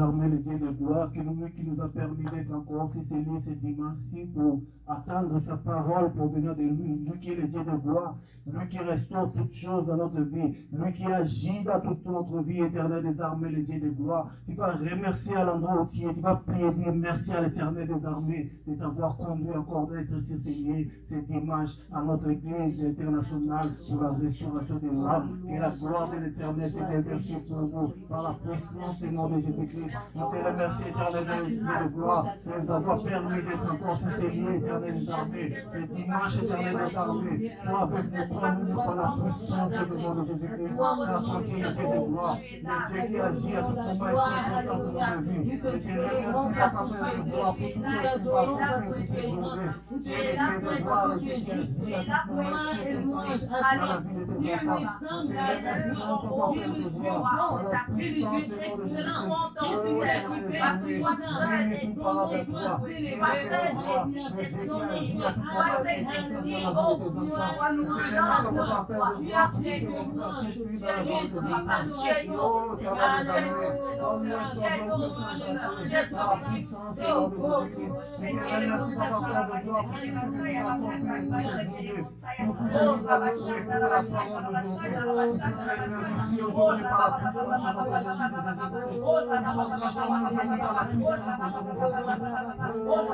armées, le Dieu de gloire, qui nous a permis d'être encore ficelés ce dimanche-ci pour attendre sa parole pour venir de lui. Lui qui est le Dieu de gloire, lui qui restaure toutes choses dans notre vie, lui qui agit dans toute notre vie éternelle des armées, le Dieu de gloire. Tu vas remercier à l'endroit où tu es, tu vas prier, dire merci à l'éternel des armées de t'avoir conduit encore d'être Seigneur ce dimanche à notre église internationale pour la restauration des âmes. Que la gloire de l'éternel s'est déversée pour vous par la puissance et nom de Jésus-Christ. Nous te remercions, éternel de gloire, de nous avoir permis d'être encore Seigneur éternel des armées. Ce dimanche, éternel des armées, sois avec nous, prends-nous par la puissance et le nom de Jésus-Christ. La continuité de gloire, le Dieu qui agit à tout moment et circonstance de notre vie. Je te remercie, Papa, de gloire pour toutes choses qui vont accomplir toutes ces journées. Tu es le Dieu de gloire, le Dieu qui agit à tout moment et circonstance dans la vie de tes enfants. Je te remercie, Papa, Père de gloire, pour la puissance et le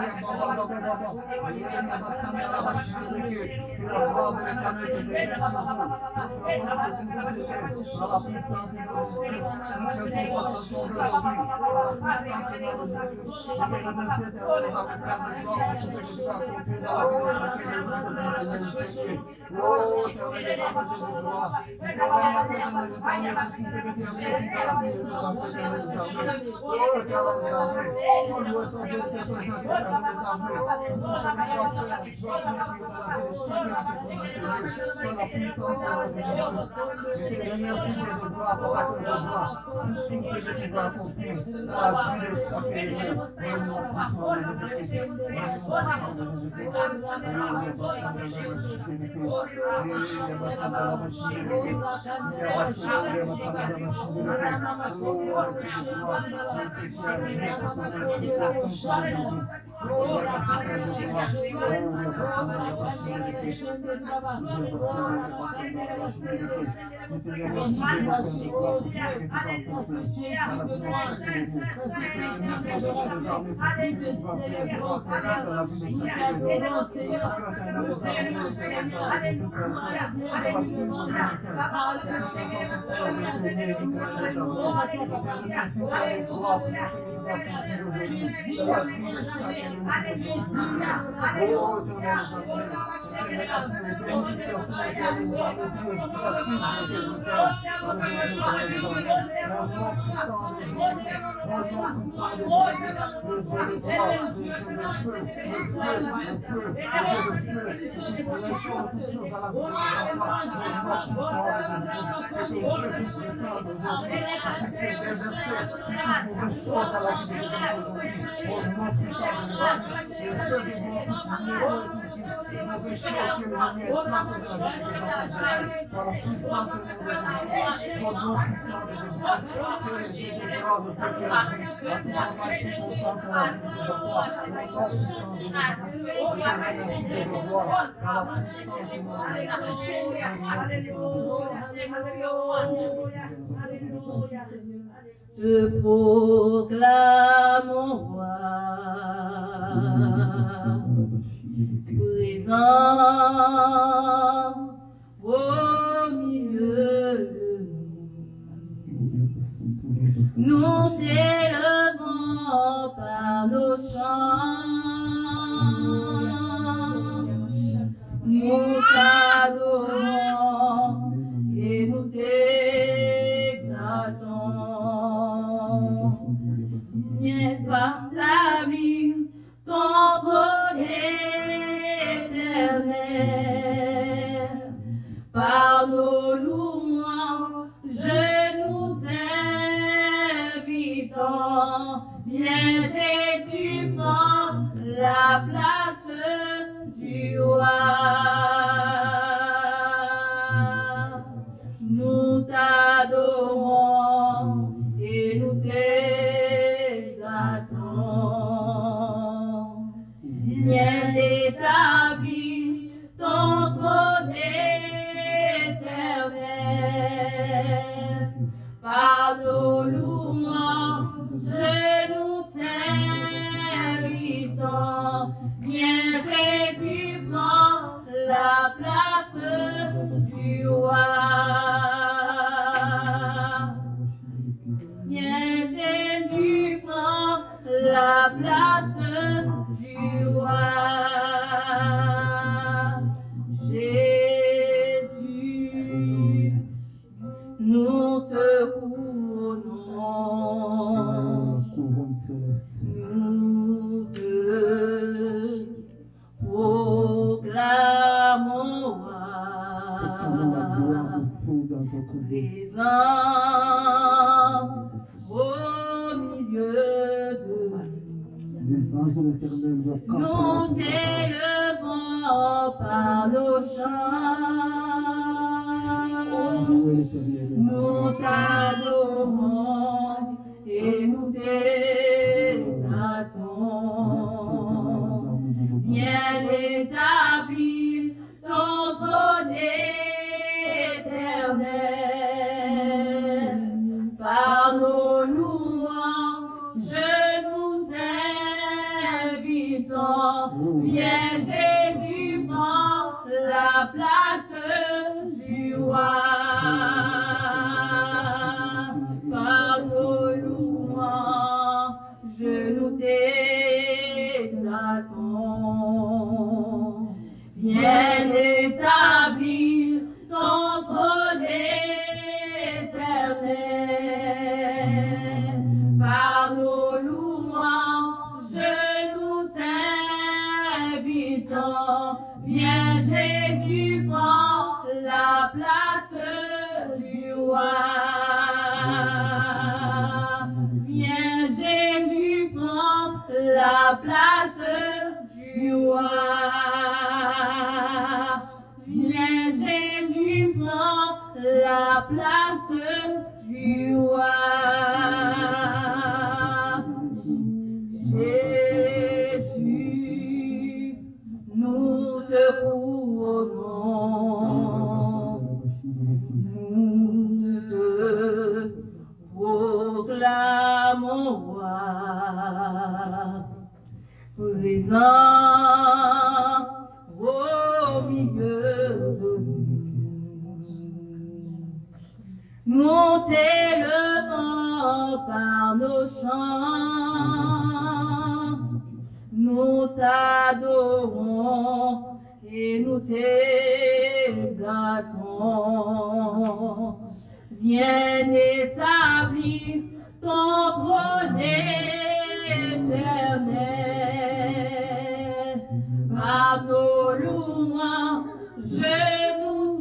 nom de Jésus-Christ. Oh, éternel des armées, nul ne comparera avec toi. Tu es le Dieu de gloire, le Dieu qui agit à tout moment et circonstance dans la vie de tes enfants. Te proclamons roi, présent au milieu de nous. Nous t'élevons par nos chants, nous t'adorons et nous t'exaltons. N'est pas l'ami, ton trône éternel. dans votre vie. présent au milieu de Les anges de l'Éternel vont nous. Nous camper. t'élevons par nos chants. Louez l'Éternel. Nous t'adorons et nous t'exaltons. Viens établir ton trône éternel. Par nos louanges, nous t'invitons. Viens Jésus, prends la place du roi. Par nos louanges, nous t'exaltons. Viens établir ton trône éternel. Par nos louanges, nous t'invitons. Viens Jésus, prends la place du roi. Viens Jésus, prends la place du roi. Viens Jésus, prends la place du roi. Jésus, nous te couronnons, nous te proclamons roi, présent au milieu de nous. Nous t'élevons par nos chants, nous t'adorons et nous t'exaltons. Viens établir ton trône éternel. Par nos louanges, nous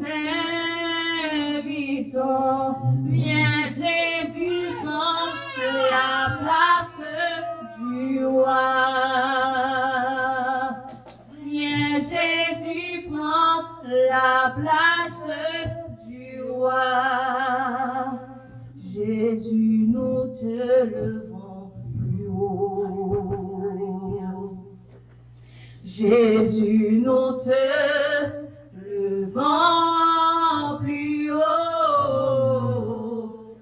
t'invitons. Viens Jésus, prends la place du roi. Viens Jésus, prends la place du roi. Jésus, nous te levons plus haut. Jésus, nous te levons plus haut,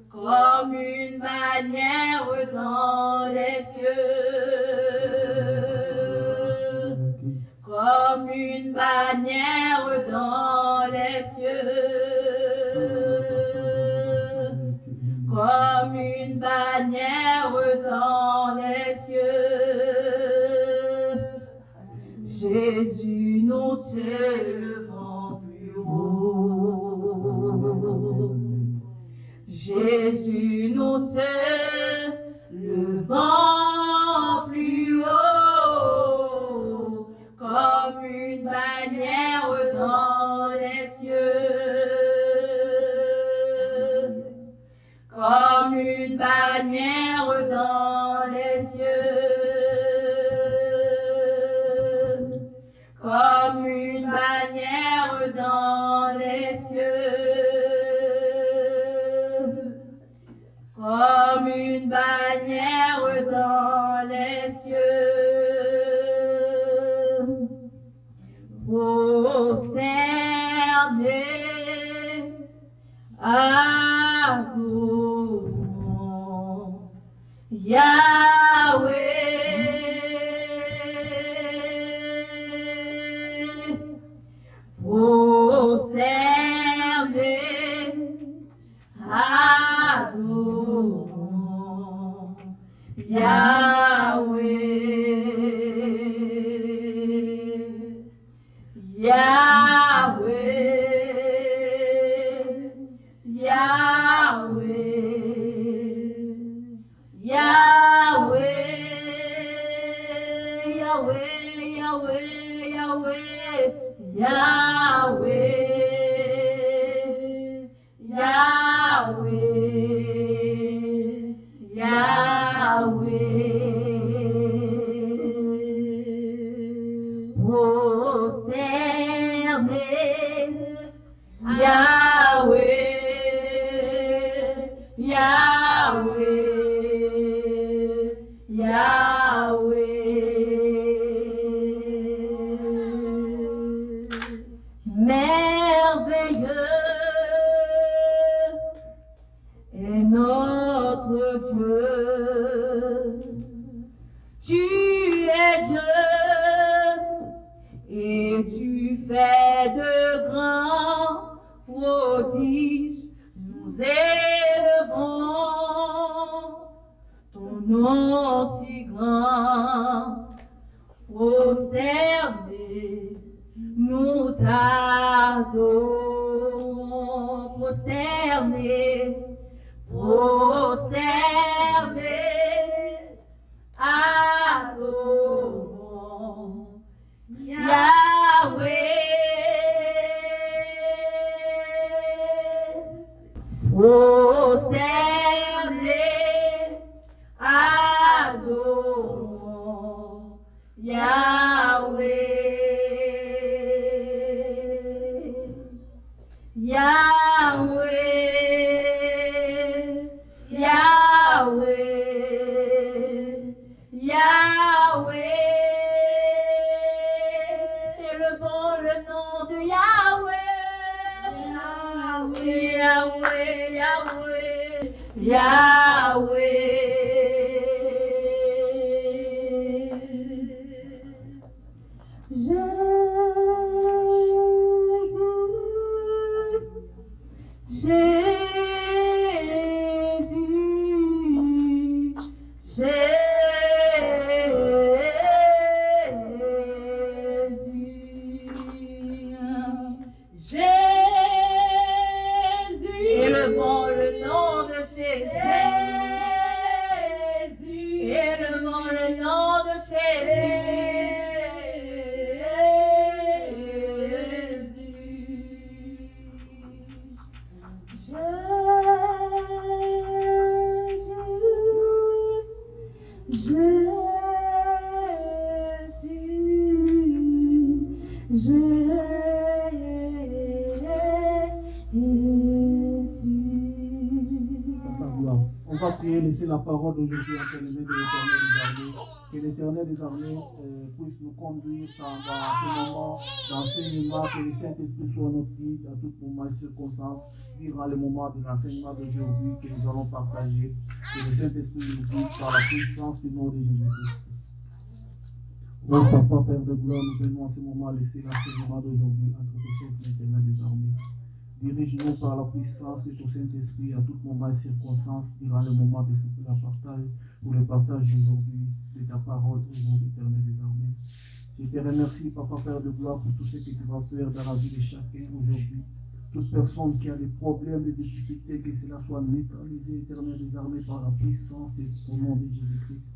comme une bannière dans les cieux, comme une bannière dans les cieux, comme une bannière dans les cieux. Jésus, nous t'élevons plus haut. Jésus, nous t'élevons plus haut, comme une bannière dans les cieux, comme une bannière dans les cieux. Comme une bannière dans les cieux, comme une bannière dans les cieux, prosternés, adorons Yahweh. Prosternés, adorons Yahweh, Yahweh, Yahweh, Yahweh, Yahweh, Yahweh, Yahweh, Yahweh, Yahweh, Yahweh, prosterné, Yahweh, Yahweh, Yahweh, merveilleux est notre Dieu. Tu es Dieu et tu fais de grands prodiges. Nous élevons ton nom si grand, prosterné, nous t'adorons, prosterné, prosterné, adorons Yahweh. Prosterné, adorons Yahweh. Yahweh, Yahweh, Yahweh. Élevons le nom de Yahweh. Yahweh, Yahweh, Yahweh. Élevons le nom de Jésus. Élevons le nom de On va prier, laisser la parole d'aujourd'hui entre les mains de l'Éternel des armées. Que l'Éternel des armées puisse nous conduire dans ce moment d'enseignement, que le Saint-Esprit soit notre guide à tout moment et circonstance, durant le moment de l'enseignement d'aujourd'hui que nous allons partager. Que le Saint-Esprit nous guide par la puissance du nom de Jésus-Christ. Oh Papa, Père de gloire, nous venons en ce moment laisser l'enseignement d'aujourd'hui entre tes chefs, l'Éternel des armées. Dirige-nous par la puissance de ton Saint-Esprit à tout moment et circonstance durant le moment de la partage, pour le partage aujourd'hui de ta parole au nom de l'Éternel des armées. Je te remercie, Papa, Père de gloire, pour tout ce que tu vas faire dans la vie de chacun aujourd'hui. Toute personne qui a des problèmes, des difficultés, que cela soit neutralisé, Éternel des armées, par la puissance et au nom de Jésus-Christ.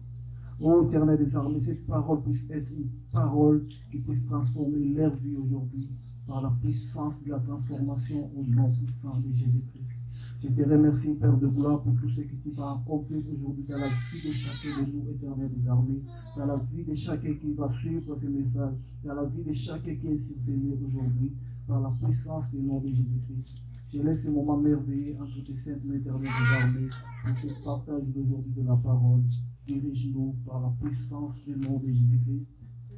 Ô Éternel des armées, cette parole puisse être une parole qui puisse transformer leur vie aujourd'hui par la puissance de la transformation au nom puissant de Jésus-Christ. Je te remercie, Père de gloire, pour tout ce que tu vas accomplir aujourd'hui dans la vie de chacun de nous, Éternel des armées, dans la vie de chacun qui va suivre ce message, dans la vie de chacun qui est Seigneur aujourd'hui, par la puissance du nom de Jésus-Christ. Je laisse ce moment merveilleux entre tes saintes mains, Éternel des armées, pour ce partage d'aujourd'hui de la parole. Dirige-nous par la puissance du nom de Jésus-Christ.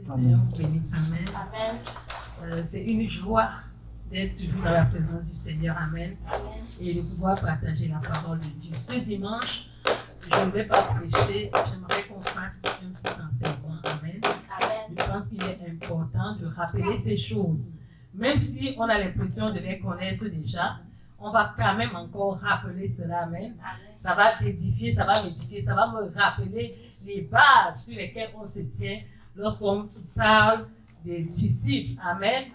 Amen. Amen. C'est une joie d'être toujours dans la présence du Seigneur. Amen. Et de pouvoir partager la parole de Dieu. Ce dimanche, je ne vais pas prêcher. J'aimerais qu'on fasse un petit enseignement. Amen. Je pense qu'il est important de rappeler ces choses. Même si on a l'impression de les connaître déjà, on va quand même encore rappeler cela. Amen. Ça va t'édifier, ça va m'édifier, ça va me rappeler les bases sur lesquelles on se tient lorsqu'on parle des disciples. Amen.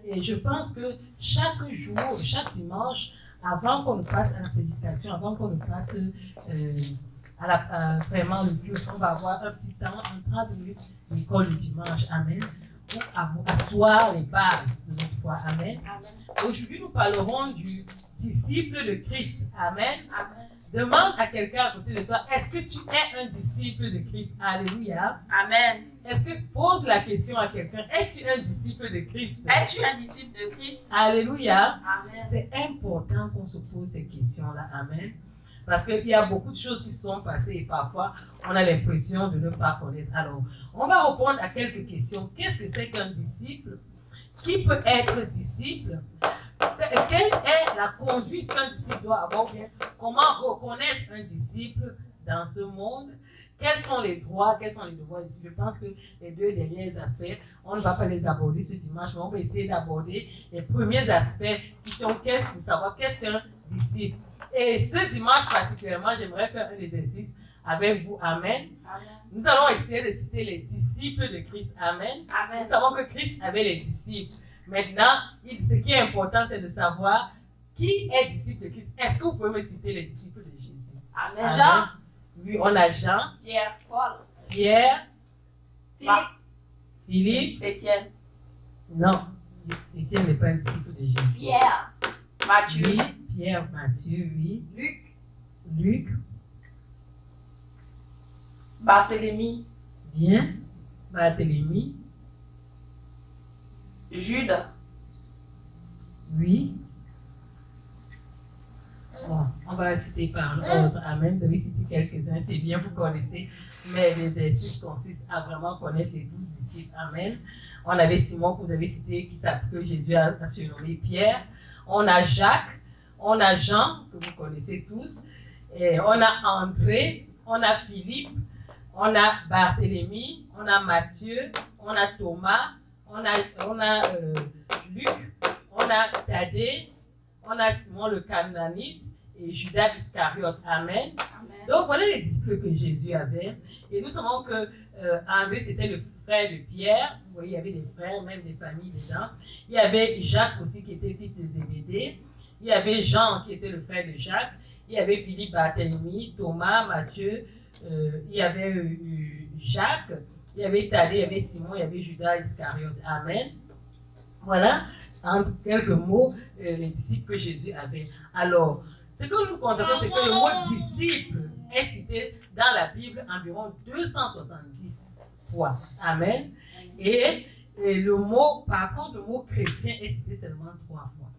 Et je pense que chaque jour, chaque dimanche, avant qu'on ne passe à la prédication, avant qu'on ne passe vraiment le culte, on va avoir un petit temps, en 30 minutes, l'école du dimanche. Amen. Pour asseoir les bases de notre foi. Amen. Aujourd'hui, nous parlerons du disciple de Christ? Amen. Amen. Demande à quelqu'un à côté de toi, est-ce que tu es un disciple de Christ? Alléluia. Amen. Est-ce que pose la question à quelqu'un, es-tu un disciple de Christ? Es-tu un disciple de Christ? Alléluia. Amen. C'est important qu'on se pose ces questions-là. Amen. Parce qu'il y a beaucoup de choses qui sont passées et parfois on a l'impression de ne pas connaître. Alors, on va répondre à quelques questions. Qu'est-ce que c'est qu'un disciple? Qui peut être disciple? Quelle est la conduite qu'un disciple doit avoir? Comment reconnaître un disciple dans ce monde? Quels sont les droits, quels sont les devoirs ici? Je pense que les deux derniers aspects, on ne va pas les aborder ce dimanche, mais on va essayer d'aborder les premiers aspects qui sont de savoir qu'est-ce qu'un disciple. Et ce dimanche particulièrement, j'aimerais faire un exercice avec vous. Amen. Amen. Nous allons essayer de citer les disciples de Christ. Amen. Amen. Nous savons que Christ avait les disciples. Maintenant, ce qui est important, c'est de savoir qui est disciple de Christ. Est-ce que vous pouvez me citer les disciples de Jésus? Amen. Amen. Jean, Oui, on a Jean, Pierre, Paul, Pierre, Philippe, Philippe. Étienne, Non, Étienne n'est pas un disciple de Jésus. Pierre, Matthieu, Oui, Pierre, Matthieu, oui. Luc, Barthélemy, bien. Barthélemy, Jude, oui. Bon, on va citer par ordre. Amen. Vous avez cité quelques-uns, c'est bien, vous connaissez. Mais l'exercice consiste à vraiment connaître les 12 disciples. Amen. On avait Simon que vous avez cité, que Jésus a surnommé Pierre. On a Jacques, on a Jean, que vous connaissez tous. Et on a André, on a Philippe, on a Barthélemy, on a Matthieu, on a Thomas, on a Luc, on a Thaddée, on a Simon le Canaanite et Judas Iscariote. Amen. Amen. Donc voilà les disciples que Jésus avait. Et nous savons que André, c'était le frère de Pierre. Vous voyez, il y avait des frères, même des familles dedans. Il y avait Jacques aussi qui était fils de Zébédée. Il y avait Jean qui était le frère de Jacques. Il y avait Philippe, Barthélemy, Thomas, Matthieu. Il y avait Jacques. Il y avait Thaddée, il y avait Simon, il y avait Judas Iscariote. Amen. Voilà, entre quelques mots, les disciples que Jésus avait. Alors, ce que nous constatons, c'est que le mot disciple est cité dans la Bible environ 270 fois. Amen. Et le mot, par contre, le mot chrétien est cité seulement 3 fois.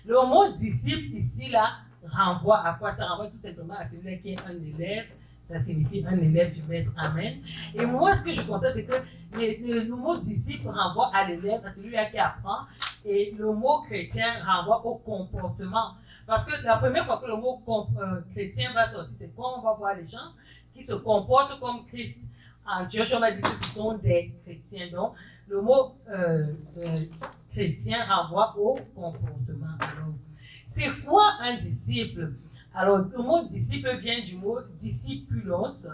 Le mot disciple ici, là, renvoie à quoi? Ça renvoie tout simplement à celui-là qui est un élève. Ça signifie un élève du maître. Amen. Et moi, ce que je constate, c'est que le mot disciple renvoie à l'élève, à celui-là qui apprend. Et le mot chrétien renvoie au comportement. Parce que la première fois que le mot chrétien va sortir, c'est quand on va voir les gens qui se comportent comme Christ. En Antioche, on va dire que ce sont des chrétiens. Donc, le mot chrétien renvoie au comportement. Alors, c'est quoi un disciple? Alors, le mot disciple vient du mot discipulos,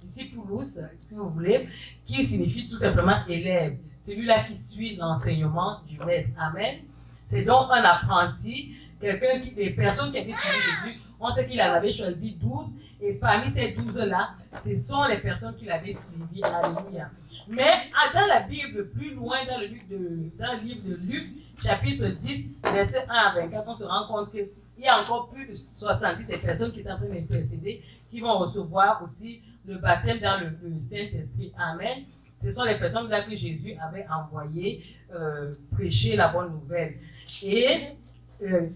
si vous voulez, qui signifie tout simplement élève. Celui-là qui suit l'enseignement du maître. Amen. C'est donc un apprenti, des personnes qui avaient suivi Jésus. On sait qu'il en avait choisi 12, et parmi ces 12-là, ce sont les personnes qu'il avait suivies. Alléluia. Mais dans la Bible, plus loin, dans le livre de Luc, chapitre 10, verset 1 à 24, on se rend compte qu'il y a encore plus de 70 des personnes qui sont en train d'intercéder, qui vont recevoir aussi le baptême dans le Saint-Esprit. Amen. Ce sont les personnes là que Jésus avait envoyées prêcher la bonne nouvelle. Et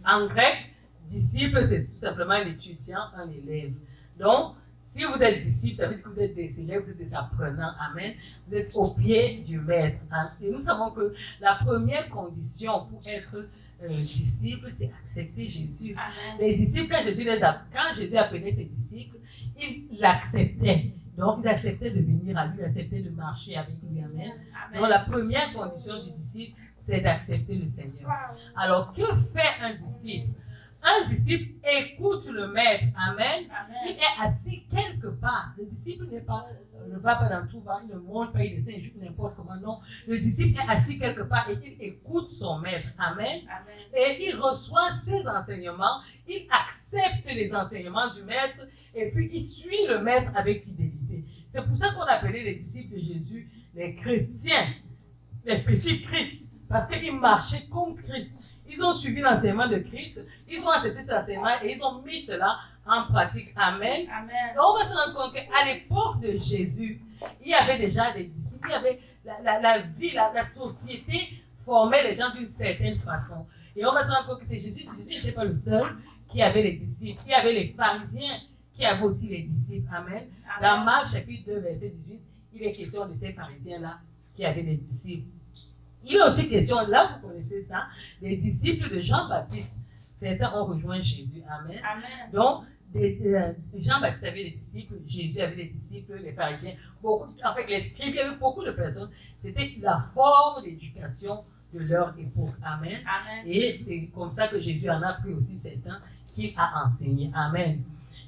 en grec, disciple, c'est tout simplement l'étudiant, un élève. Donc, si vous êtes disciple, ça veut dire que vous êtes des élèves, vous êtes des apprenants. Amen. Vous êtes au pied du maître. Et nous savons que la première condition pour être disciple, c'est accepter Jésus. Amen. Les disciples, quand Jésus appelait ses disciples, ils l'acceptaient. Donc, ils acceptaient de venir à lui, ils acceptaient de marcher avec lui. Amen. Amen. Donc, la première condition du disciple, c'est d'accepter le Seigneur. Alors, que fait un disciple? Un disciple écoute le maître. Amen. Amen. Il est assis quelque part. Le disciple ne va pas dans tout va, il ne monte pas, il descend, il joue n'importe comment. Non. Le disciple est assis quelque part et il écoute son maître. Amen. Amen. Et il reçoit ses enseignements, il accepte les enseignements du maître et puis il suit le maître avec fidélité. C'est pour ça qu'on appelait les disciples de Jésus les chrétiens, les petits Christ. Parce qu'ils marchaient comme Christ. Ils ont suivi l'enseignement de Christ, ils ont accepté cet enseignement et ils ont mis cela en pratique. Amen. Amen. Donc on va se rendre compte qu'à l'époque de Jésus, il y avait déjà des disciples, il y avait la vie, la société formait les gens d'une certaine façon. Et on va se rendre compte que c'est Jésus. Jésus n'était pas le seul qui avait les disciples. Il y avait les pharisiens qui avaient aussi les disciples. Amen. Dans Marc chapitre 2, verset 18, il est question de ces pharisiens-là qui avaient des disciples. Il est aussi question, là vous connaissez ça, des disciples de Jean-Baptiste. Certains ont rejoint Jésus. Amen. Amen. Donc, Jean-Baptiste avait des disciples, Jésus avait des disciples, les pharisiens, en fait, les scribes, il y avait beaucoup de personnes. C'était la forme d'éducation de leur époque. Amen. Amen. Et c'est comme ça que Jésus en a pris aussi certains qu'il a enseigné. Amen.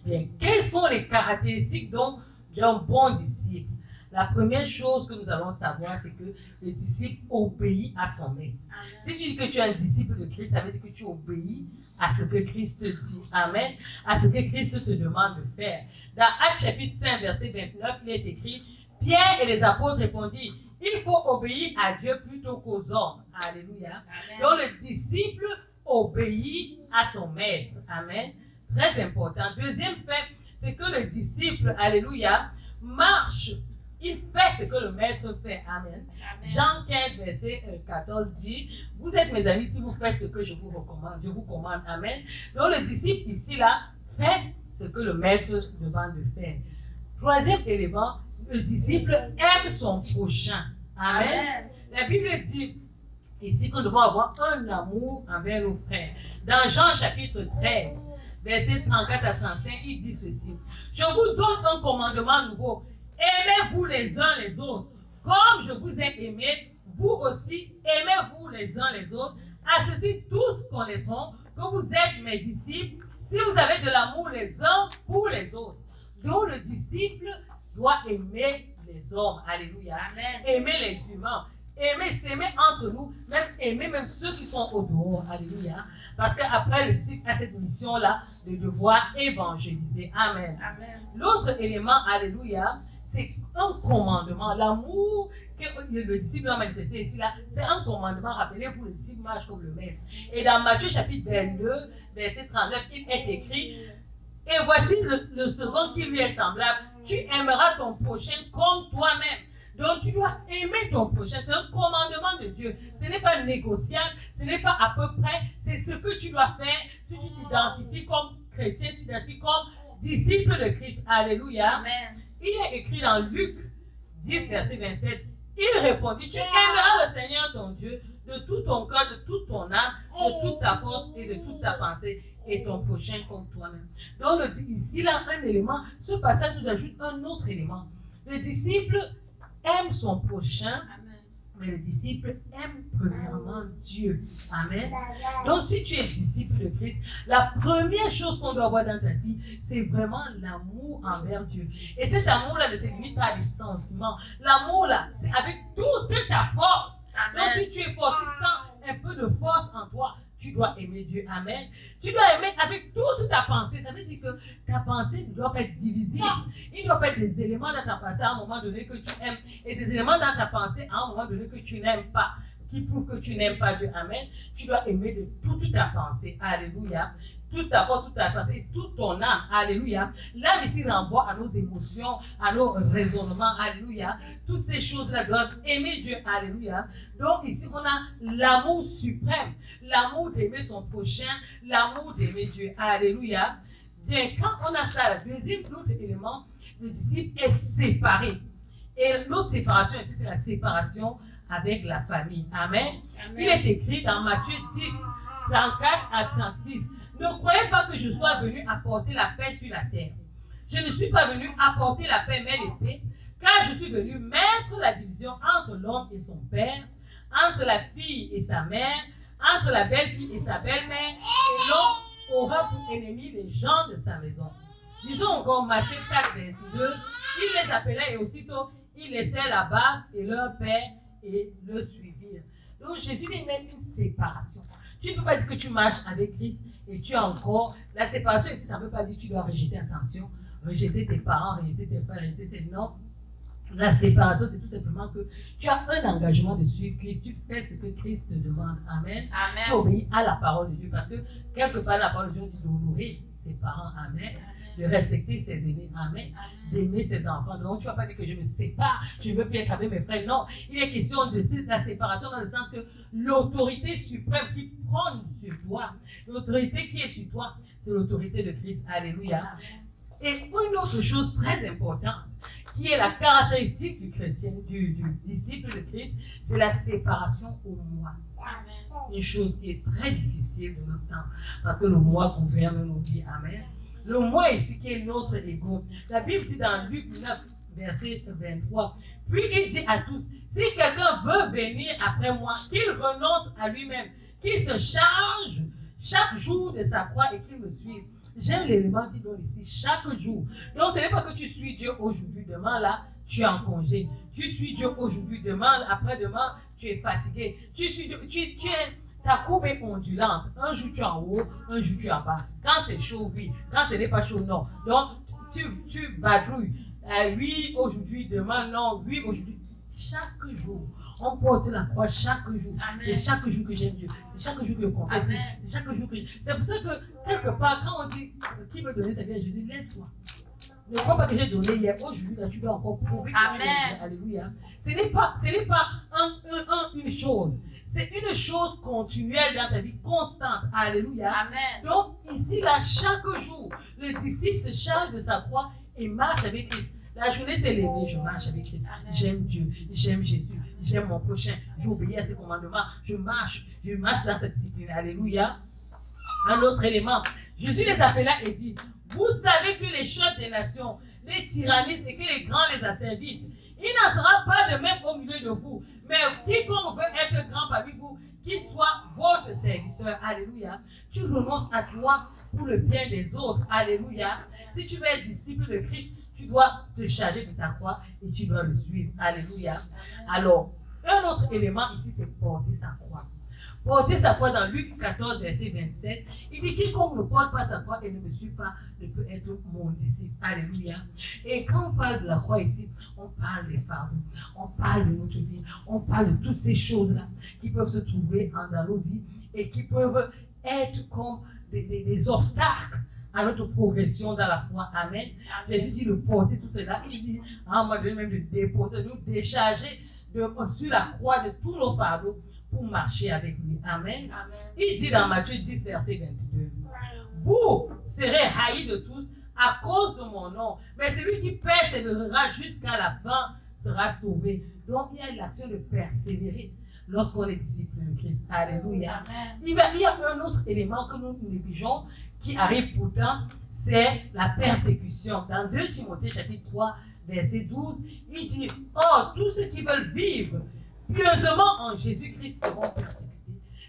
Bien, quelles sont les caractéristiques donc d'un bon disciple? La première chose que nous allons savoir, c'est que le disciple obéit à son maître. Amen. Si tu dis que tu es un disciple de Christ, ça veut dire que tu obéis à ce que Christ te dit. Amen. À ce que Christ te demande de faire. Dans Actes chapitre 5, verset 29, il est écrit, Pierre et les apôtres répondirent, il faut obéir à Dieu plutôt qu'aux hommes. Alléluia. Amen. Donc le disciple obéit à son maître. Amen. Très important. Deuxième fait, c'est que le disciple, alléluia, marche. Il fait ce que le maître fait. Amen. Amen. Jean 15, verset 14 dit, vous êtes mes amis si vous faites ce que je vous recommande. Je vous commande. Amen. Donc le disciple ici, là, fait ce que le maître demande de faire. Troisième élément, le disciple aime son prochain. Amen. Amen. La Bible dit ici que nous devons avoir un amour envers nos frères. Dans Jean chapitre 13, verset 34 à 35, il dit ceci. Je vous donne un commandement nouveau. Aimez-vous les uns les autres. Comme je vous ai aimé, vous aussi aimez-vous les uns les autres. À ceci tous connaîtront que vous êtes mes disciples si vous avez de l'amour les uns pour les autres. Donc le disciple doit aimer les hommes. Alléluia. Amen. Aimer les humains. Aimer, s'aimer entre nous, même aimer même ceux qui sont au dehors. Alléluia. Parce qu'après, le disciple a cette mission-là de devoir évangéliser. Amen. Amen. L'autre élément, alléluia, c'est un commandement. L'amour que le disciple a manifesté ici, là, c'est un commandement. Rappelez-vous, le disciple marche comme le maître. Et dans Matthieu chapitre 22, verset 39, il est écrit, et voici le second qui lui est semblable. Tu aimeras ton prochain comme toi-même. Donc tu dois aimer ton prochain. C'est un commandement de Dieu. Ce n'est pas négociable. Ce n'est pas à peu près. C'est ce que tu dois faire si tu t'identifies comme chrétien, si tu t'identifies comme disciple de Christ. Alléluia. Amen. Il est écrit dans Luc 10, verset 27. Il répondit, tu aimeras le Seigneur ton Dieu de tout ton cœur, de toute ton âme, de toute ta force et de toute ta pensée, et ton prochain comme toi-même. Donc ici, là, un élément, ce passage nous ajoute un autre élément. Le disciple aime son prochain, mais le disciple aime premièrement Dieu. Amen. Donc si tu es disciple de Christ, la première chose qu'on doit avoir dans ta vie, c'est vraiment l'amour envers Dieu. Et cet amour-là ne se limite pas à des sentiments. L'amour-là, c'est avec toute ta force. Amen. Donc si tu es fort, tu sens un peu de force en toi, tu dois aimer Dieu. Amen. Tu dois aimer avec toute ta pensée. Ça veut dire que ta pensée ne doit pas être divisible. Il ne doit pas être des éléments dans ta pensée à un moment donné que tu aimes et des éléments dans ta pensée à un moment donné que tu n'aimes pas, qui prouvent que tu n'aimes pas Dieu. Amen. Tu dois aimer de toute ta pensée. Alléluia. Toute ta force, toute ta pensée, et toute ton âme. Alléluia. L'âme ici renvoie à nos émotions, à nos raisonnements. Alléluia. Toutes ces choses-là doivent aimer Dieu. Alléluia. Donc ici, on a l'amour suprême. L'amour d'aimer son prochain. L'amour d'aimer Dieu. Alléluia. Bien, quand on a ça, l'autre élément, le disciple est séparé. Et l'autre séparation ici, c'est la séparation avec la famille. Amen. Amen. Il est écrit dans Matthieu 10, 34 à 36. Ne croyez pas que je sois venu apporter la paix sur la terre. Je ne suis pas venu apporter la paix, mais l'épée, car je suis venu mettre la division entre l'homme et son père, entre la fille et sa mère, entre la belle-fille et sa belle-mère, et l'homme aura pour ennemi les gens de sa maison. Disons encore Matthieu 4, 22, il les appelait et aussitôt ils laissèrent la barque et leur père et le suivirent. Donc Jésus vient mettre une séparation. Tu ne peux pas dire que tu marches avec Christ et tu as encore... La séparation ici, ça ne veut pas dire que tu dois rejeter, attention, rejeter tes parents, rejeter tes frères, rejeter ses... Non. La séparation, c'est tout simplement que tu as un engagement de suivre Christ, tu fais ce que Christ te demande. Amen. Amen. Tu obéis à la parole de Dieu parce que quelque part la parole de Dieu dit d'honorer ses parents. Amen. De respecter ses aînés. Amen. D'aimer ses enfants. Donc tu ne vas pas dire que je me sépare, je ne veux plus être avec mes frères. Non, il est question de la séparation dans le sens que l'autorité suprême qui prend sur toi, l'autorité qui est sur toi, c'est l'autorité de Christ. Alléluia. Et une autre chose très importante, qui est la caractéristique du chrétien, du disciple de Christ, c'est la séparation au moi. Amen. Une chose qui est très difficile de notre temps, parce que le moi gouverne nos vies. Amen. Le moi ici qui est notre ego. La Bible dit dans Luc 9, verset 23, puis il dit à tous, si quelqu'un veut venir après moi, qu'il renonce à lui-même, qu'il se charge chaque jour de sa croix et qu'il me suive. J'aime l'élément qui donne ici, chaque jour. Donc, ce n'est pas que tu suis Dieu aujourd'hui, demain, là, tu es en congé. Tu suis Dieu aujourd'hui, demain, après-demain, tu es fatigué. Tu suis Dieu, ta courbe est ondulante. Un jour, tu es en haut, un jour, tu es en bas. Quand c'est chaud, oui. Quand ce n'est pas chaud, non. Donc, tu vadrouilles. Oui, aujourd'hui, demain, non. Oui, aujourd'hui. Chaque jour. On porte la croix chaque jour. C'est chaque jour que j'aime Dieu. C'est chaque jour que je confesse. C'est chaque jour que c'est pour ça que, quelque part, quand on dit qui veut donner sa vie à Jésus, lève-toi. Ne crois pas que j'ai donné hier. Aujourd'hui, là, tu dois encore prouver que tu es. Alléluia. Ce n'est pas une chose. C'est une chose continuelle dans ta vie, constante. Alléluia. Amen. Donc, ici, là, chaque jour, le disciple se charge de sa croix et marche avec Christ. La journée s'est levée, je marche avec Christ. J'aime Dieu, j'aime Jésus, j'aime mon prochain, j'obéis à ses commandements, je marche dans cette discipline. Alléluia. Un autre élément, Jésus les appela et dit, vous savez que les chefs des nations les tyrannisent et que les grands les asservissent. Il n'en sera pas de même au milieu de vous. Mais quiconque veut être grand parmi vous, qu'il soit votre serviteur. Alléluia. Tu renonces à toi pour le bien des autres. Alléluia. Si tu veux être disciple de Christ, tu dois te charger de ta croix et tu dois le suivre. Alléluia. Alors, un autre élément ici, c'est porter sa croix. Porter sa croix dans Luc 14, verset 27, il dit quiconque ne porte pas sa croix et ne me suit pas ne peut être mon disciple. Alléluia. Et quand on parle de la croix ici, on parle des fardeaux, on parle de notre vie, on parle de toutes ces choses-là qui peuvent se trouver dans nos vies et qui peuvent être comme des obstacles à notre progression dans la foi. Amen. Jésus dit de porter tout cela. Il dit à un moment donné même de déposer, de nous décharger sur la croix de tous nos fardeaux pour marcher avec lui. Amen. Amen. Il dit dans Matthieu 10, verset 22, vous serez haïs de tous à cause de mon nom, mais celui qui persévérera jusqu'à la fin sera sauvé. Donc il y a l'action de persévérer lorsqu'on est disciple de Christ. Alléluia. Il y a un autre élément que nous négligeons qui arrive pourtant, c'est la persécution. Dans 2 Timothée chapitre 3, verset 12, il dit, oh, tous ceux qui veulent vivre pieusement en Jésus-Christ seront persécutés.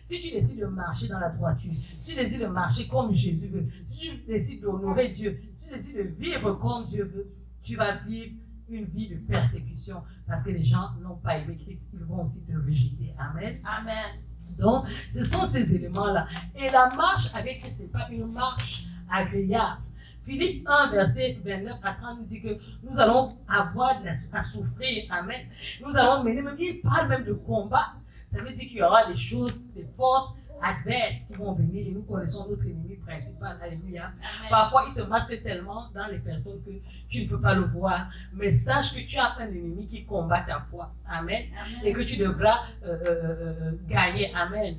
Si tu décides de marcher dans la droiture, si tu décides de marcher comme Jésus veut, si tu décides d'honorer Dieu, si tu décides de vivre comme Dieu veut, tu vas vivre une vie de persécution parce que les gens n'ont pas aimé Christ, ils vont aussi te rejeter. Amen. Amen. Donc, ce sont ces éléments-là. Et la marche avec Christ, ce n'est pas une marche agréable. Philippe 1, verset 29 à 30 nous dit que nous allons avoir à souffrir. Amen. Nous allons mener, même, il parle même de combat. Ça veut dire qu'il y aura des choses, des forces adverses qui vont venir et nous connaissons notre ennemi principal. Alléluia. Amen. Parfois, il se masque tellement dans les personnes que tu ne peux pas le voir. Mais sache que tu as un ennemi qui combat ta foi. Amen. Amen. Et que tu devras gagner. Amen.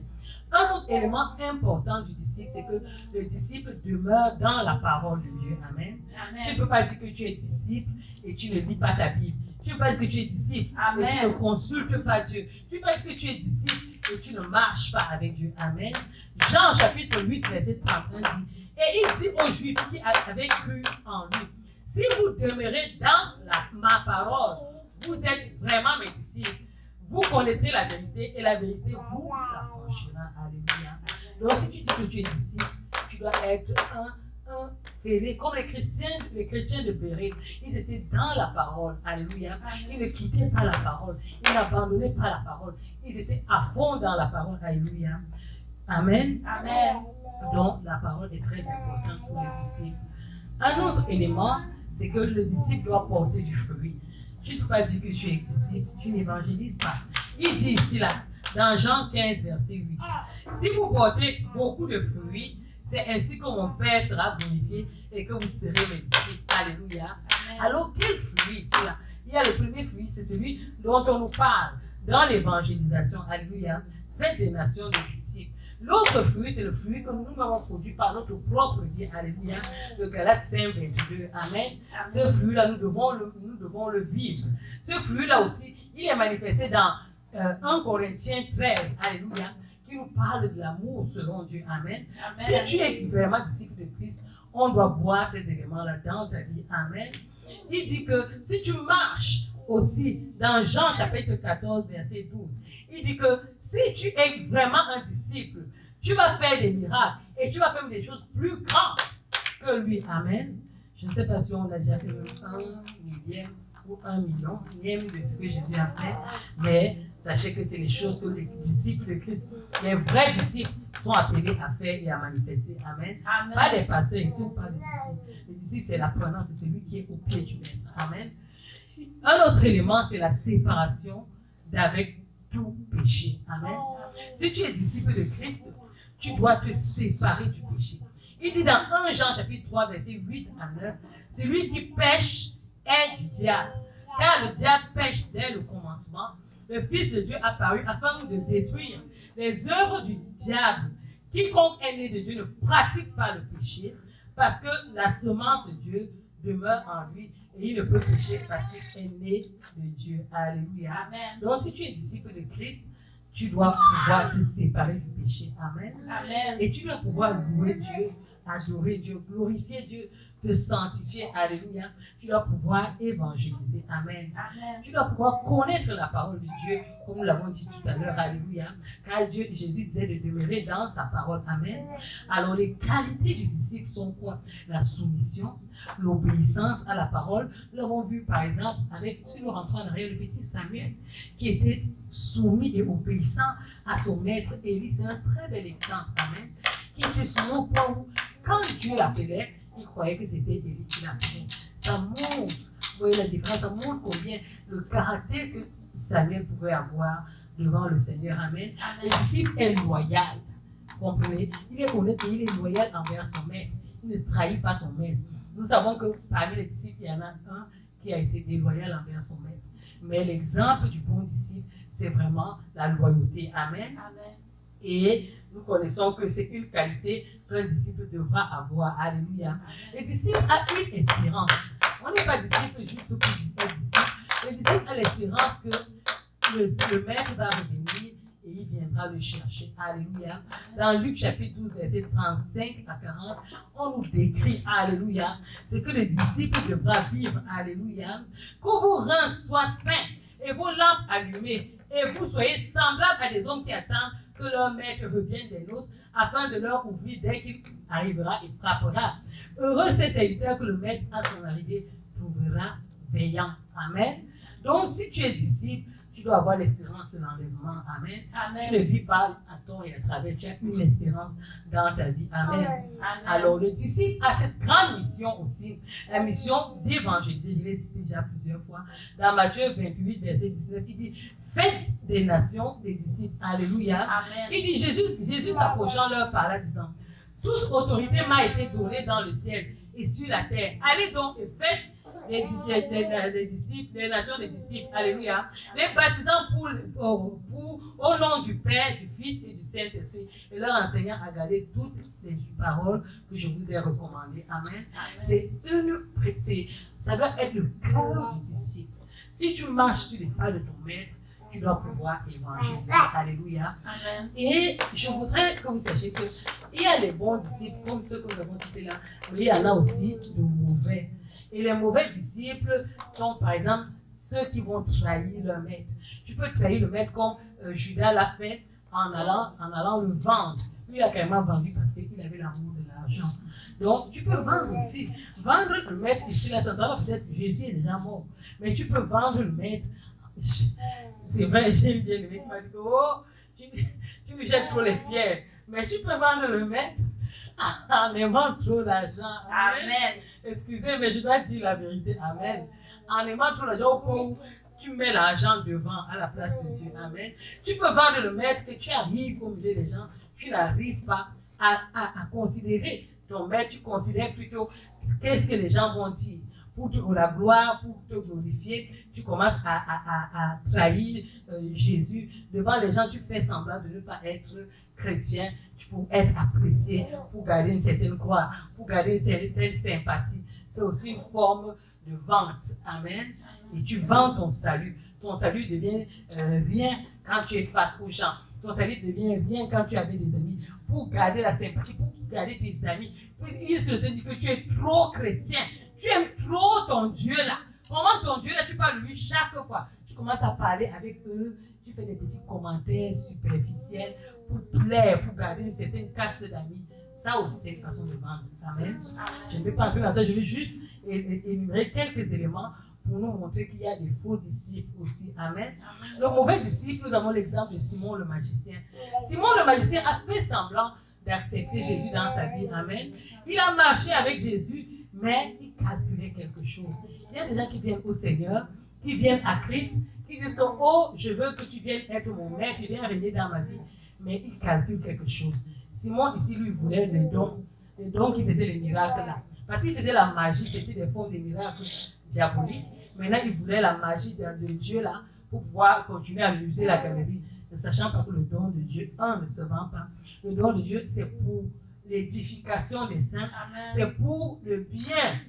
Un autre élément important du disciple, c'est que le disciple demeure dans la parole de Dieu. Amen. Amen. Tu ne peux pas dire que tu es disciple et tu ne lis pas ta Bible. Tu ne peux pas dire que tu es disciple et tu ne consultes pas Dieu. Tu ne peux pas dire que tu es disciple et tu ne marches pas avec Dieu. Amen. Jean chapitre 8, verset 31 dit, et il dit aux Juifs qui avaient cru en lui, si vous demeurez dans ma parole, vous êtes vraiment mes disciples. Vous connaîtrez la vérité et la vérité vous affranchira. Alléluia. Donc si tu dis que tu es disciple, tu dois être un fêlé, comme les chrétiens de Béret. Ils étaient dans la parole. Alléluia. Ils ne quittaient pas la parole. Ils n'abandonnaient pas la parole. Ils étaient à fond dans la parole. Alléluia. Amen. Amen. Donc la parole est très importante pour les disciples. Un autre élément, c'est que le disciple doit porter du fruit. tu ne peux pas dire que tu es disciple, tu n'évangélises pas. Il dit ici là, dans Jean 15, verset 8, si vous portez beaucoup de fruits, c'est ainsi que mon Père sera glorifié et que vous serez mes disciples. Alléluia. Alors, quel fruit ici là? Il y a le premier fruit, c'est celui dont on nous parle dans l'évangélisation. Alléluia. Faites des nations des disciples. L'autre fruit, c'est le fruit que nous avons produit par notre propre vie. Alléluia. Le Galates 5, 22. Amen. Ce fruit-là, nous devons le vivre. Ce fruit-là aussi, il est manifesté dans 1 Corinthiens 13. Alléluia. Qui nous parle de l'amour selon Dieu. Amen. Si tu es vraiment disciple de Christ, on doit voir ces éléments-là dans ta vie. Amen. Il dit que si tu marches aussi dans Jean chapitre 14, verset 12, il dit que si tu es vraiment un disciple, tu vas faire des miracles et tu vas faire des choses plus grandes que lui. Amen. Je ne sais pas si on a déjà fait 1 millième ou 1 millionième de ce que Jésus a fait, mais sachez que c'est les choses que les disciples de Christ, les vrais disciples, sont appelés à faire et à manifester. Amen. Amen. Pas les pasteurs ici, on parle des disciples. Les disciples, c'est l'apprenant, c'est celui qui est au pied du maître. Amen. Un autre élément, c'est la séparation d'avec tout péché. Amen. Si tu es disciple de Christ, tu dois te séparer du péché. Il dit dans 1 Jean chapitre 3, verset 8 à 9, celui qui pêche est du diable. Car le diable pêche dès le commencement. Le Fils de Dieu apparut afin de détruire les œuvres du diable. Quiconque est né de Dieu ne pratique pas le péché, parce que la semence de Dieu demeure en lui et il ne peut pécher parce qu'il est né de Dieu. Alléluia. Amen. Donc si tu es disciple de Christ, tu dois pouvoir te séparer du péché. Amen. Amen. Et tu dois pouvoir louer Dieu, adorer Dieu, glorifier Dieu, te sanctifier. Alléluia. Tu dois pouvoir évangéliser. Amen. Amen. Tu dois pouvoir connaître la parole de Dieu, comme nous l'avons dit tout à l'heure. Alléluia. Car Jésus disait de demeurer dans sa parole. Amen. Alors les qualités du disciple sont quoi? La soumission, l'obéissance à la parole. Nous l'avons vu par exemple avec, si nous rentrons en arrière, le petit Samuel qui était soumis et obéissant à son maître Élie. C'est un très bel exemple. Amen. Qui était soumis au point où, quand Dieu l'appelait, il croyait que c'était Élie qui l'appelait. Ça montre, vous voyez la différence, ça montre combien le caractère que Samuel pouvait avoir devant le Seigneur. Amen. Le disciple est loyal. Comprenez? Il est honnête et il est loyal envers son maître. Il ne trahit pas son maître. Nous savons que parmi les disciples, il y en a un qui a été déloyal envers son maître. Mais l'exemple du bon disciple, c'est vraiment la loyauté. Amen. Amen. Et nous connaissons que c'est une qualité qu'un disciple devra avoir. Alléluia. Le disciple a une espérance. On n'est pas disciple juste pour être disciple. Le disciple a l'espérance que le maître va revenir et il viendra le chercher. Alléluia. Dans Luc chapitre 12, verset 35 à 40, on nous décrit, alléluia, ce que le disciple devra vivre. Alléluia. Que vos reins soient sains et vos lampes allumées et vous soyez semblables à des hommes qui attendent que leur maître revienne des noces afin de leur ouvrir dès qu'il arrivera et frappera. Heureux ces serviteurs que le maître à son arrivée trouvera veillant. Amen. Donc si tu es disciple, tu dois avoir l'espérance de l'enlèvement. Amen. Amen. Tu ne vis pas à tort et à travers. Tu as une espérance dans ta vie. Amen. Amen. Alors, le disciple a cette grande mission aussi, la mission d'évangéliser. Je l'ai cité déjà plusieurs fois. Dans Matthieu 28, verset 19, il dit, faites des nations des disciples. Alléluia. Amen. Il dit, Jésus s'approchant leur parla, disant, toute autorité m'a été donnée dans le ciel et sur la terre. Allez donc et faites les disciples, les nations des disciples, alléluia, les baptisant au nom du Père, du Fils et du Saint-Esprit, et leur enseignant à garder toutes les paroles que je vous ai recommandées. Amen. Ça doit être le cœur du disciple. Si tu marches sur les pas de ton maître, tu dois pouvoir évangéliser. Alléluia. Amen. Et je voudrais que vous sachiez qu'il y a des bons disciples, comme ceux que nous avons cités là, mais il y en a aussi de mauvais. Et les mauvais disciples sont, par exemple, ceux qui vont trahir leur maître. Tu peux trahir le maître comme Judas l'a fait en allant le vendre. Lui, il a carrément vendu parce qu'il avait l'amour de l'argent. Donc, tu peux vendre aussi. Vendre le maître ici, là, ça va peut-être que Jésus est déjà mort. Mais tu peux vendre le maître. C'est vrai, j'ai bien aimé qui m'a dit, oh, tu me jettes trop les pierres. Mais tu peux vendre le maître en aimant trop l'argent. Amen. Excusez, mais je dois dire la vérité. Amen. En aimant trop l'argent au point où tu mets l'argent devant à la place de Dieu. Amen. Tu peux vendre le maître et tu arrives au milieu des gens, tu n'arrives pas à considérer ton maître, tu considères plutôt qu'est-ce que les gens vont dire. Pour la gloire, pour te glorifier, tu commences à trahir Jésus. Devant les gens, tu fais semblant de ne pas être chrétien, pour être apprécié, pour garder une certaine gloire, pour garder une certaine sympathie. C'est aussi une forme de vente. Amen. Et tu vends ton salut. Ton salut devient rien quand tu es face aux gens. Ton salut devient rien quand tu avais des amis. Pour garder la sympathie, pour garder tes amis. Il se te dit que tu es trop chrétien. Tu aimes trop ton Dieu là. Comment ton Dieu là, tu parles de lui chaque fois. Tu commences à parler avec eux. Tu fais des petits commentaires superficiels pour plaire, pour garder une certaine caste d'amis. Ça aussi, c'est une façon de vendre. Amen. Je ne vais pas entrer dans ça. Je vais juste énumérer quelques éléments pour nous montrer qu'il y a des faux disciples aussi. Amen. Le mauvais disciple, nous avons l'exemple de Simon le magicien. Simon le magicien a fait semblant d'accepter Jésus dans sa vie. Amen. Il a marché avec Jésus, mais il calculait quelque chose. Il y a des gens qui viennent au Seigneur, qui viennent à Christ, qui disent que, oh, je veux que tu viennes être mon maître, tu viens régner dans ma vie. Mais il calcule quelque chose. Simon, ici, lui, voulait les dons qui faisaient les miracles là. Parce qu'il faisait la magie, c'était des formes de miracles diaboliques. Maintenant, il voulait la magie de Dieu là, pour pouvoir continuer à user la galerie, ne sachant pas que le don de Dieu, ne se vend pas. Le don de Dieu, c'est pour l'édification des saints, c'est pour le bien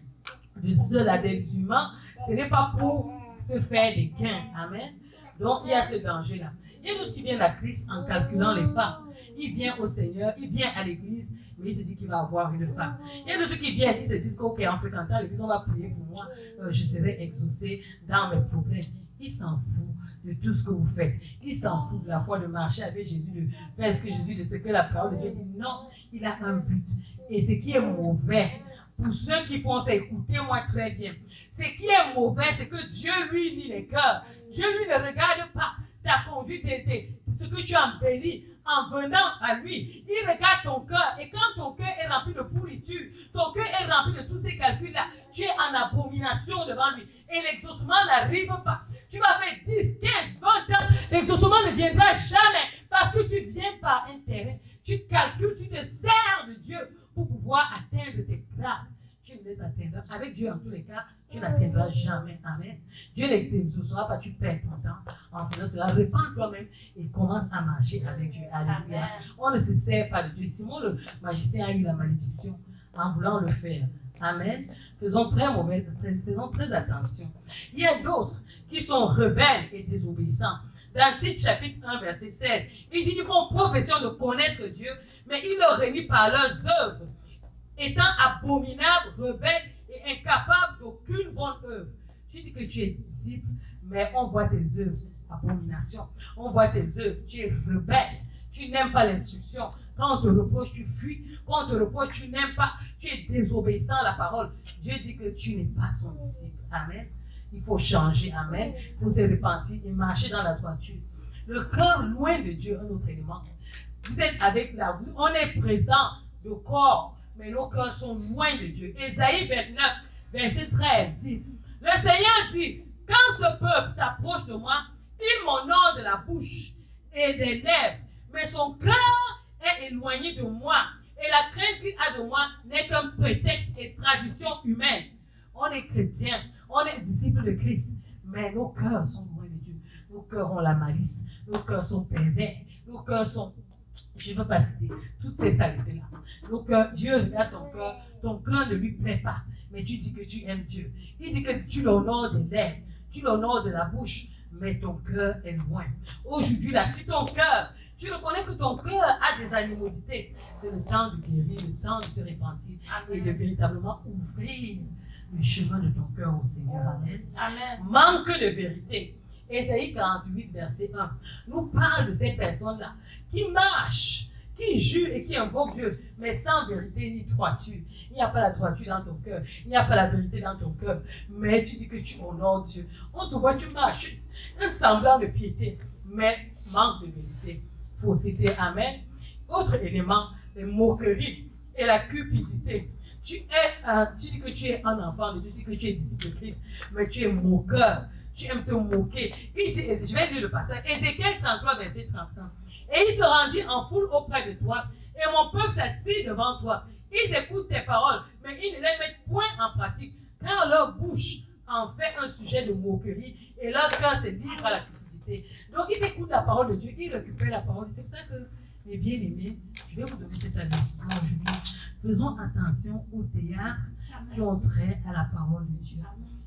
de ceux-là, des humains, ce n'est pas pour se faire des gains. Amen. Donc, il y a ce danger-là. Il y a d'autres qui viennent à Christ en calculant les femmes. Il vient au Seigneur, il vient à l'église, mais il se dit qu'il va avoir une femme. Il y a d'autres qui viennent, ils se disent qu'ok, en fréquentant l'église, on va prier pour moi, je serai exaucé dans mes problèmes. Il s'en fout de tout ce que vous faites. Il s'en fout de la foi, de marcher avec Jésus, de faire ce que Jésus, de ce que la parole de Dieu dit. Non, il a un but. Et ce qui est mauvais, pour ceux qui font ça, écoutez-moi très bien. Ce qui est mauvais, c'est que Dieu lui lit les cœurs. Dieu lui ne regarde pas ta conduite, ce que tu embellis en venant à lui. Il regarde ton cœur, et quand ton cœur est rempli de pourriture, ton cœur est rempli de tous ces calculs-là, tu es en abomination devant lui. Et l'exaucement n'arrive pas. Tu vas faire 10, 15, 20 ans, l'exaucement ne viendra jamais parce que tu viens par intérêt. Tu calcules, tu te sers de Dieu pour pouvoir atteindre tes grades. Tu ne les atteindras. Avec Dieu, en tous les cas, tu n'atteindras jamais. Amen. Dieu ne t'exaucera pas, tu perds ton temps en faisant cela. Répands toi-même et commence à marcher avec Dieu. Alléluia. On ne se sert pas de Dieu. Simon le magicien a eu la malédiction en voulant le faire. Amen. Faisons très attention. Il y a d'autres qui sont rebelles et désobéissants. Dans Tite chapitre 1, verset 7, il dit qu'ils font profession de connaître Dieu, mais ils le renient par leurs œuvres, étant abominables, rebelles et incapables d'aucune bonne œuvre. Tu dis que tu es disciple, mais on voit tes œuvres, abomination. On voit tes œuvres, tu es rebelle. Tu n'aimes pas l'instruction. Quand on te reproche, tu fuis. Quand on te reproche, tu n'aimes pas. Tu es désobéissant à la parole. Dieu dit que tu n'es pas son disciple. Amen. Il faut changer. Amen. Il faut se repentir et marcher dans la droiture. Le cœur loin de Dieu, un autre élément. Vous êtes avec la vie. On est présent de corps, mais nos cœurs sont loin de Dieu. Ésaïe 29, verset 13 dit, le Seigneur dit, quand ce peuple s'approche de moi, il m'honore de la bouche et des lèvres, mais son cœur est éloigné de moi. Et la crainte qu'il a de moi n'est qu'un prétexte et tradition humaine. On est chrétien, on est disciple de Christ, mais nos cœurs sont loin de Dieu. Nos cœurs ont la malice, nos cœurs sont pervers, nos cœurs sont, je ne veux pas citer, toutes ces saletés-là. Nos cœurs, Dieu regarde ton cœur ne lui plaît pas, mais tu dis que tu aimes Dieu. Il dit que tu l'honores des lèvres, tu l'honores de la bouche, mais ton cœur est loin. Aujourd'hui, là, si ton cœur, tu reconnais que ton cœur a des animosités, c'est le temps de guérir, le temps de te repentir et de véritablement ouvrir le chemin de ton cœur au Seigneur. Amen. Amen. Manque de vérité. Ésaïe 48, verset 1, nous parle de ces personnes-là qui marchent, qui jurent et qui invoquent Dieu, mais sans vérité ni droiture. Il n'y a pas la droiture dans ton cœur, il n'y a pas la vérité dans ton cœur, mais tu dis que tu honores Dieu. On te voit, tu marches, un semblant de piété, mais manque de vérité, fausseté. Amen. Autre élément, les moqueries et la cupidité. tu dis que tu es un enfant de Dieu, tu dis que tu es disciple de Christ, mais tu es moqueur, tu aimes te moquer. Il dit, je vais lire le passage, Ézéchiel 33, verset 31. Et il se rendit en foule auprès de toi, et mon peuple s'assit devant toi. Ils écoutent tes paroles, mais ils ne les mettent point en pratique, car leur bouche en fait un sujet de moquerie, et leur cœur se livre à la cupidité. Donc ils écoutent la parole de Dieu, ils récupèrent la parole de Dieu. C'est pour ça que, mes bien-aimés, je vais vous donner cet avertissement aujourd'hui. Faisons attention aux théâtres qui ont trait à la parole de Dieu.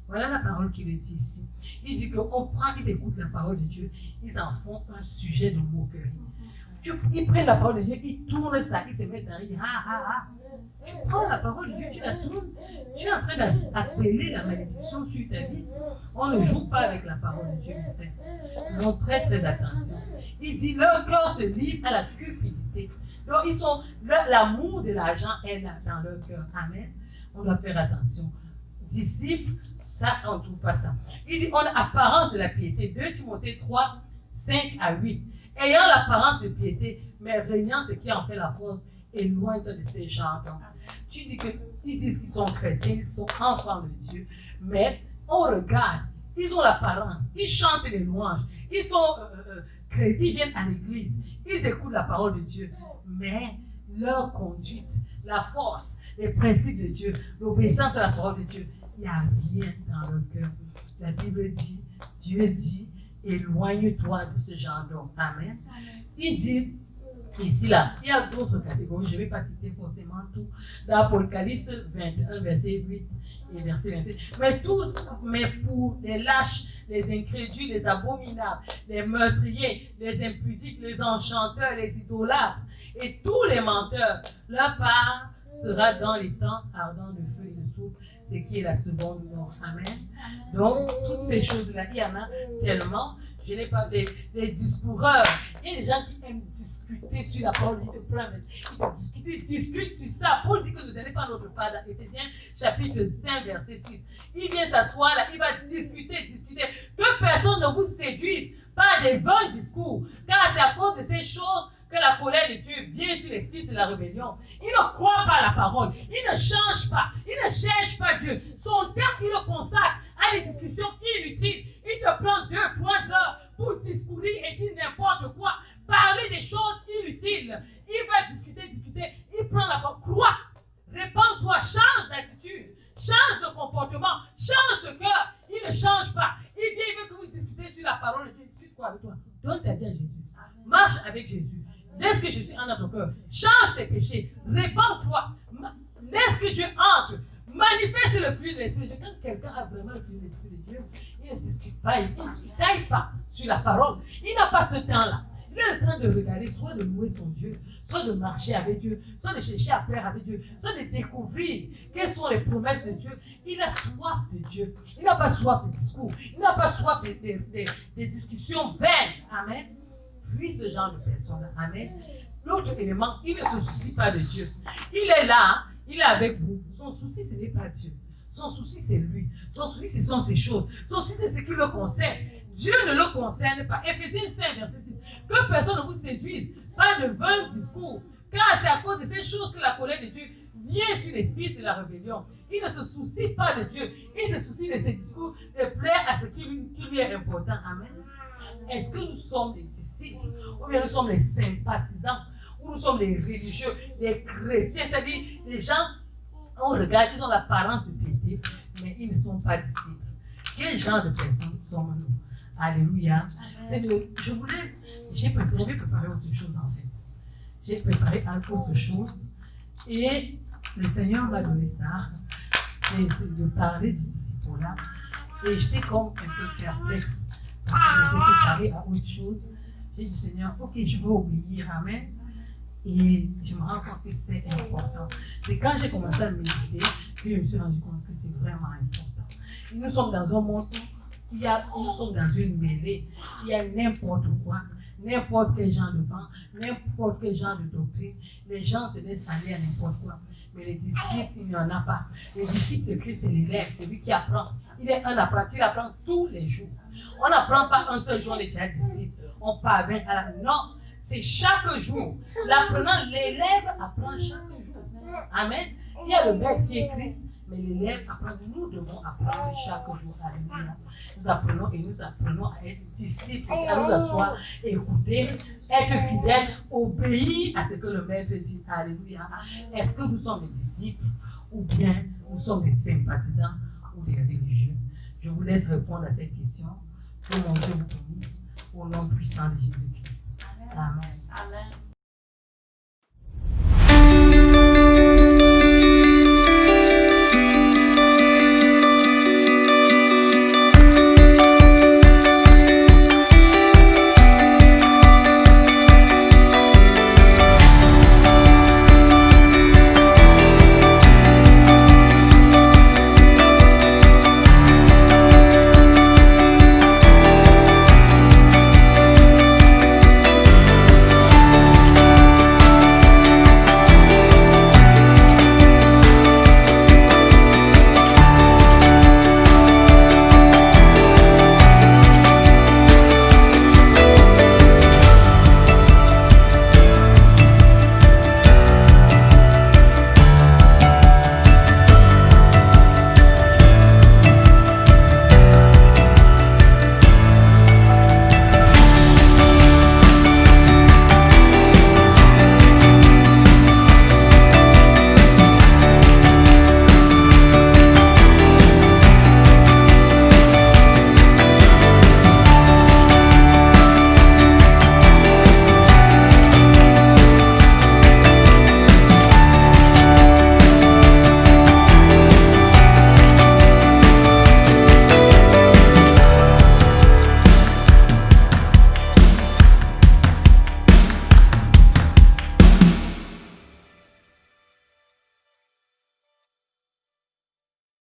Voilà la parole qu'il est dit ici. Il dit qu'on prend, ils écoutent la parole de Dieu, ils en font un sujet de moquerie. Ils prennent la parole de Dieu, ils tournent ça, ils se mettent à rire. Tu prends la parole de Dieu, tu la tournes, tu es en train d'appeler la malédiction sur ta vie. On ne joue pas avec la parole de Dieu, mes frères. Faisons très très attention. Il dit leur cœur se livre à la cupidité. Donc ils sont, l'amour de l'argent est là dans leur cœur. Amen. On doit faire attention. Disciples, ça, on ne trouve pas ça. Il dit, on a apparence de la piété. 2 Timothée 3, 5 à 8. Ayant l'apparence de piété, mais régnant ce qui en fait la force, éloigne-toi de ces gens. Tu dis qu'ils disent qu'ils sont chrétiens, ils sont enfants de Dieu, mais on regarde, ils ont l'apparence, ils chantent les louanges, ils sont chrétiens, ils viennent à l'église, ils écoutent la parole de Dieu, mais leur conduite, la force, les principes de Dieu, l'obéissance à la parole de Dieu, il n'y a rien dans leur cœur. La Bible dit, Dieu dit, éloigne-toi de ce genre d'homme. Amen. Il dit, ici, là, il y a d'autres catégories, je ne vais pas citer forcément tout. Dans Apocalypse 21, verset 8 et verset 27. Mais pour les lâches, les incrédules, les abominables, les meurtriers, les impudiques, les enchanteurs, les idolâtres et tous les menteurs, leur part sera dans les temps ardents de feu et de soufre, ce qui est la seconde mort. Amen. Donc, toutes ces choses-là, il y en a tellement. Je n'ai pas des discoureurs. Il y a des gens qui aiment discuter sur la parole de Dieu. Ils discutent sur ça. Paul dit que nous n'allons pas notre part dans Éphésiens chapitre 5, verset 6. Il vient s'asseoir là, il va discuter. Que personne ne vous séduise par des vains discours, car c'est à cause de ces choses que la colère de Dieu vient sur les fils de la rébellion. Il ne croit pas à la parole. Il ne change pas. Il ne cherche pas Dieu. Son temps, il le consacre à des discussions inutiles. Il te prend 2-3 heures pour discourir et dire n'importe quoi. Parler des choses inutiles. Il va discuter. Il prend la parole. Crois. Répands-toi. Change d'attitude. Change de comportement. Change de cœur. Il ne change pas. Il vient, il veut que vous discutez sur la parole de Dieu. Discute quoi avec toi? Donne ta vie à Jésus. Marche avec Jésus. Laisse que Jésus entre dans ton cœur. Change tes péchés. Répands-toi. Laisse que Dieu entre. Manifeste le fruit de l'Esprit de Dieu. Quand quelqu'un a vraiment le fruit de l'Esprit de Dieu, il ne discute pas, il ne discute pas sur la parole. Il n'a pas ce temps-là. Il a le temps de regarder, soit de louer son Dieu, soit de marcher avec Dieu, soit de chercher à plaire avec Dieu, soit de découvrir quelles sont les promesses de Dieu. Il a soif de Dieu. Il n'a pas soif de discours. Il n'a pas soif des discussions vaines. Amen. Fuis ce genre de personnes-là. Amen. L'autre élément, il ne se soucie pas de Dieu. Il est là, il est avec vous. Son souci, ce n'est pas Dieu. Son souci, c'est lui. Son souci, ce sont ses choses. Son souci, c'est ce qui le concerne. Dieu ne le concerne pas. Éphésiens 5, verset 6. Que personne ne vous séduise. Pas de vains discours. Car c'est à cause de ces choses que la colère de Dieu vient sur les fils de la rébellion. Il ne se soucie pas de Dieu. Il se soucie de ses discours, de plaire à ce qui lui est important. Amen. Est-ce que nous sommes des disciples ou bien nous sommes les sympathisants ou nous sommes les religieux, les chrétiens, c'est-à-dire les gens, on regarde, ils ont l'apparence de piété, mais ils ne sont pas disciples. Quel genre de personnes sommes-nous? Alléluia. J'ai préparé autre chose en fait. J'ai préparé autre chose et le Seigneur m'a donné ça, c'est de parler du disciple-là et j'étais comme un peu perplexe. Parce que je vais préparer à autre chose. J'ai dit, Seigneur, ok, je vais obéir, amen. Et je me rends compte que c'est important. C'est quand j'ai commencé à méditer que je me suis rendu compte que c'est vraiment important. Et nous sommes dans un monde où nous sommes dans une mêlée. Il y a n'importe quoi, n'importe quel genre de vent, n'importe quel genre de doctrine. Les gens se laissent aller à n'importe quoi. Mais les disciples, il n'y en a pas. Les disciples de Christ, c'est l'élève, c'est lui qui apprend. Il est un apprenti, il apprend tous les jours. On n'apprend pas un seul jour, on est déjà disciple. On parvient à la... Non, c'est chaque jour. L'apprenant, l'élève apprend chaque jour. Amen. Il y a le maître qui est Christ, mais l'élève apprend. Nous devons apprendre chaque jour. Alléluia. Nous apprenons et nous apprenons à être disciples, à nous asseoir, écouter, être fidèles, obéir à ce que le maître dit. Alléluia. Est-ce que nous sommes des disciples ou bien nous sommes des sympathisants ou des religieux? Je vous laisse répondre à cette question. Que mon Dieu vous bénisse au nom puissant de Jésus-Christ. Amen. Amen.